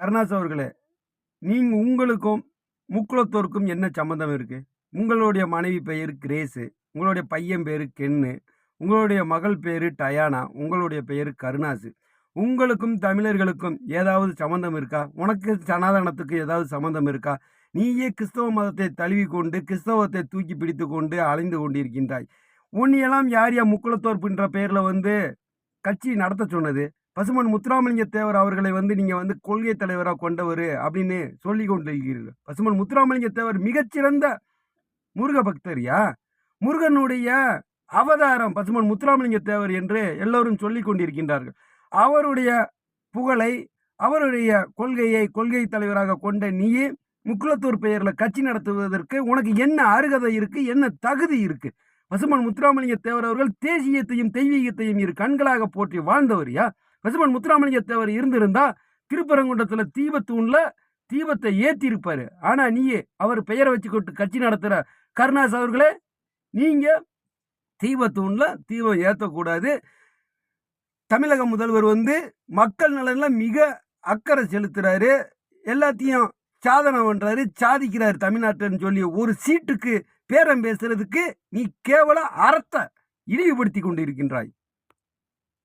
கருணாஸ் அவர்களே, உங்களுக்கும் முக்குலத்தோருக்கும் என்ன சம்மந்தம் இருக்கு? உங்களுடைய மனைவி பெயர் கிரேஸு, உங்களுடைய பையன் பேரு கென்னு, உங்களுடைய மகள் பேரு டயானா, உங்களுடைய பெயரு கருணாசு. உங்களுக்கும் தமிழர்களுக்கும் ஏதாவது சம்மந்தம் இருக்கா? உனக்கு சனாதனத்துக்கு ஏதாவது சம்மந்தம் இருக்கா? நீயே கிறிஸ்தவ மதத்தை தழுவிக்கொண்டு, கிறிஸ்தவத்தை தூக்கி பிடித்துக் கொண்டு அலைந்து கொண்டிருக்கின்றாய். உன்னையெல்லாம் யார் முக்குலத்தோர்ப்புன்ற பெயர்ல கட்சி நடத்த சொன்னது? பசும்பொன் முத்துராமலிங்க தேவர் அவர்களை நீங்க கொள்கை தலைவரா கொண்டவர் அப்படின்னு சொல்லி கொண்டிருக்கிறீர்கள். பசும்பொன் முத்துராமலிங்க தேவர் மிகச்சிறந்த முருக பக்தரியா? முருகனுடைய அவதாரம் பசும்பொன் முத்துராமலிங்க தேவர் என்று எல்லோரும் சொல்லிக் கொண்டிருக்கின்றார்கள். அவருடைய புகழை, அவருடைய கொள்கை தலைவராக கொண்ட நீயே முக்குலத்தூர் பெயர்ல கட்சி நடத்துவதற்கு உனக்கு என்ன அருகதை இருக்கு? என்ன தகுதி இருக்கு? பசும்பொன் முத்துராமலிங்க தேவர் அவர்கள் தேசியத்தையும் தெய்வீகத்தையும் இரு கண்களாக போற்றி வாழ்ந்தவரியா? பசும்பொன் முத்துராமலிங்க தேவர் இருந்திருந்தா திருப்பரங்குன்றத்துல தீபத்தை ஏத்தி இருப்பாரு. ஆனா நீயே அவர் பெயரை வச்சுக்கிட்டு கட்சி நடத்துற கருணாஸ் அவர்களே, நீங்க தீபம் ஏத்தக்கூடாது. தமிழக முதல்வர் மக்கள் நலன்ல மிக அக்கறை செலுத்துறாரு, எல்லாத்தையும் சாதனை பண்றாரு, சாதிக்கிறாரு தமிழ்நாட்டுன்னு சொல்லி ஒரு சீட்டுக்கு பேரம் பேசுறதுக்கு நீ கேவல அறத்தை இழிவுபடுத்தி கொண்டிருக்கின்றாய்.